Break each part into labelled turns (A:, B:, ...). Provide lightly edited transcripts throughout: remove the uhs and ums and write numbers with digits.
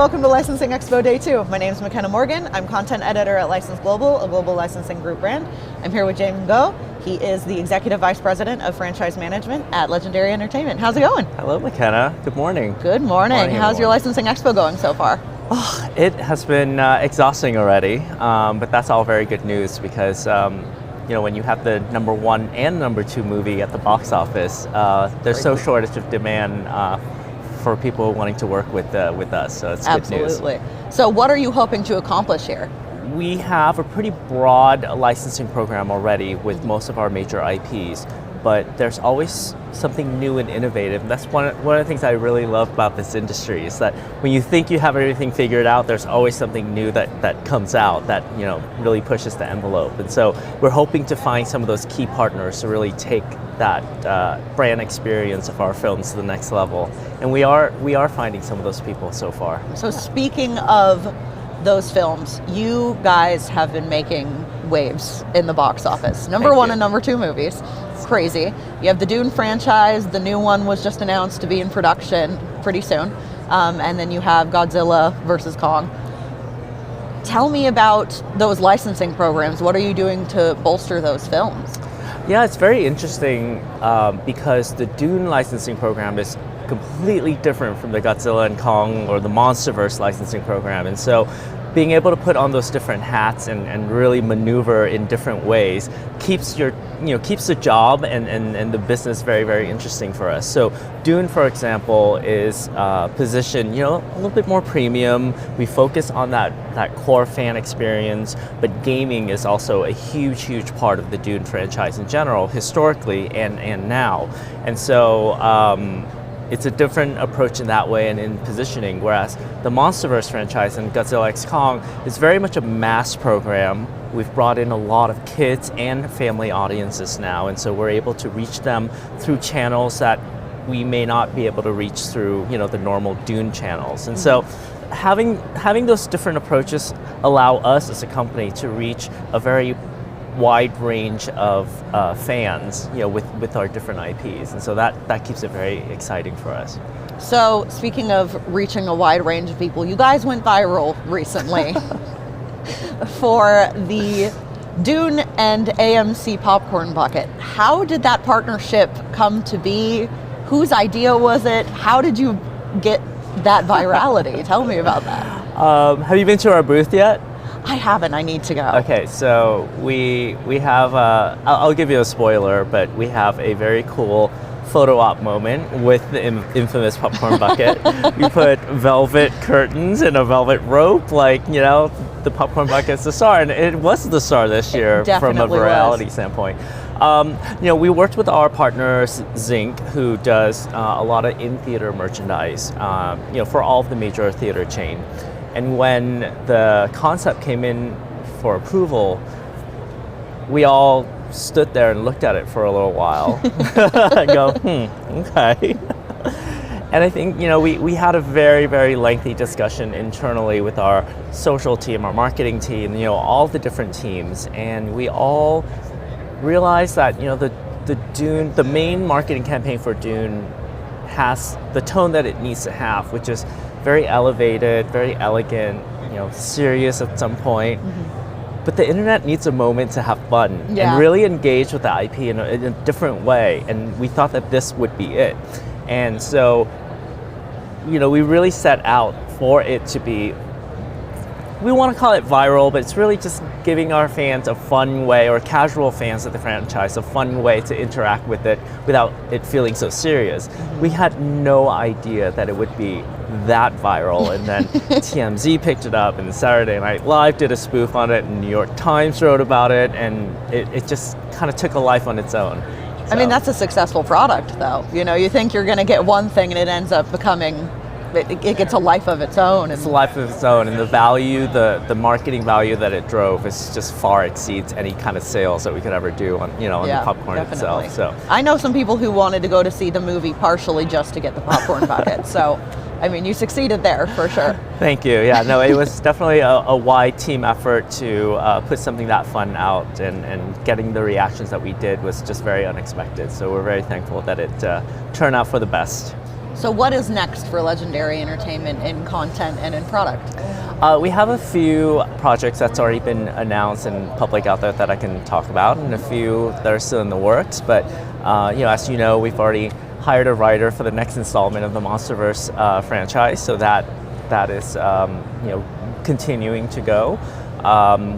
A: welcome to Licensing Expo Day 2. My name is McKenna Morgan. I'm content editor at License Global, a global licensing group brand. I'm here with James Go. He is the Executive Vice President of Franchise Management at Legendary Entertainment. How's it going?
B: Hello, McKenna. Good morning.
A: Good morning. How's your Licensing Expo going so far?
B: Oh, it has been exhausting already, but that's all very good news because when you have the #1 and #2 movie at the box office, there's so shortage of demand for people wanting to work with us, so it's good news.
A: Absolutely. So what are you hoping to accomplish here?
B: We have a pretty broad licensing program already with most of our major IPs, but there's always something new and innovative. And that's one of the things I really love about this industry is that when you think you have everything figured out, there's always something new that comes out that really pushes the envelope. And so we're hoping to find some of those key partners to really take that brand experience of our films to the next level. And we are finding some of those people so far.
A: So speaking of those films, you guys have been making waves in the box office. #1 and #2 movies. Crazy. You have the Dune franchise. The new one was just announced to be in production pretty soon. And then you have Godzilla versus Kong. Tell me about those licensing programs. What are you doing to bolster those films?
B: Yeah, it's very interesting because the Dune licensing program is completely different from the Godzilla and Kong or the Monsterverse licensing program. And so being able to put on those different hats and really maneuver in different ways keeps the job and the business very, very interesting for us. So Dune, for example, is positioned a little bit more premium. We focus on that core fan experience, but gaming is also a huge part of the Dune franchise in general, historically and now. And so it's a different approach in that way and in positioning, whereas the Monsterverse franchise and Godzilla x Kong is very much a mass program. We've brought in a lot of kids and family audiences now, and so we're able to reach them through channels that we may not be able to reach through the normal Dune channels. And so having those different approaches allow us as a company to reach a very wide range of fans, with our different IPs, and so that keeps it very exciting for us.
A: So, speaking of reaching a wide range of people, you guys went viral recently for the Dune and AMC popcorn bucket. How did that partnership come to be? Whose idea was it? How did you get that virality? Tell me about that.
B: Have you been to our booth yet?
A: I haven't. I need to go.
B: Okay, so we have, I'll give you a spoiler, but we have a very cool photo op moment with the infamous popcorn bucket. We put velvet curtains and a velvet rope, the popcorn bucket's the star, and it was the star this year from a virality standpoint. We worked with our partner Zinc, who does a lot of in-theater merchandise, for all of the major theater chain. And when the concept came in for approval, we all stood there and looked at it for a little while and go, okay. And I think, we had a very, very lengthy discussion internally with our social team, our marketing team, all the different teams. And we all realized that, the main marketing campaign for Dune has the tone that it needs to have, which is very elevated, very elegant, serious at some point. Mm-hmm. But the internet needs a moment to have fun and really engage with the IP in a different way. And we thought that this would be it. And so, we really set out for it to be, we want to call it viral, but it's really just giving our fans a fun way, or casual fans of the franchise, a fun way to interact with it without it feeling so serious. Mm-hmm. We had no idea that it would be that viral, and then TMZ picked it up, and Saturday Night Live did a spoof on it, and New York Times wrote about it, and it just kind of took a life on its own. So.
A: I mean, that's a successful product, though. You think you're going to get one thing, and it ends up becoming, it gets a life of its own.
B: It's a life of its own, and the value, the marketing value that it drove is just far exceeds any kind of sales that we could ever do on the popcorn itself. So
A: I know some people who wanted to go to see the movie partially just to get the popcorn bucket. So, I mean, you succeeded there for sure.
B: Thank you. Yeah, no, it was definitely a wide team effort to put something that fun out, and getting the reactions that we did was just very unexpected. So we're very thankful that it turned out for the best.
A: So what is next for Legendary Entertainment in content and in product?
B: We have a few projects that's already been announced and public out there that I can talk about, and a few that are still in the works. But as you know, we've already hired a writer for the next installment of the MonsterVerse franchise, so that is continuing to go.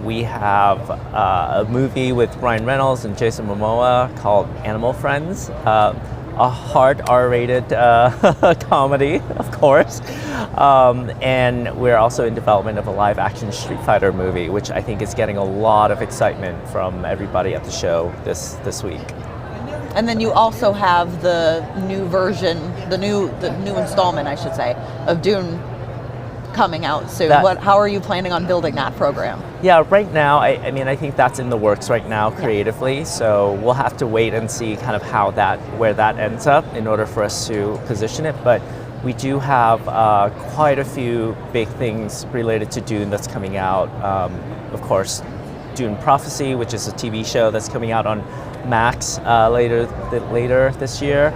B: We have a movie with Ryan Reynolds and Jason Momoa called Animal Friends. A hard R-rated comedy, of course. And we're also in development of a live-action Street Fighter movie, which I think is getting a lot of excitement from everybody at the show this week.
A: And then you also have the new version, the new installment, I should say, of Dune coming out soon. How are you planning on building that program?
B: Yeah, right now, I think that's in the works right now creatively. So we'll have to wait and see kind of where that ends up in order for us to position it. But we do have quite a few big things related to Dune that's coming out. Of course, Dune Prophecy, which is a TV show that's coming out on Max later this year.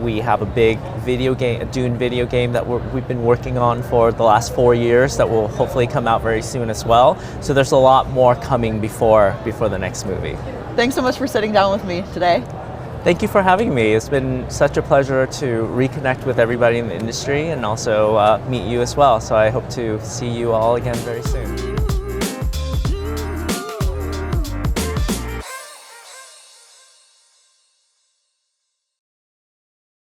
B: We have a big a Dune video game that we've been working on for the last 4 years that will hopefully come out very soon as well. So there's a lot more coming before the next movie.
A: Thanks so much for sitting down with me today.
B: Thank you for having me. It's been such a pleasure to reconnect with everybody in the industry and also meet you as well. So I hope to see you all again very soon.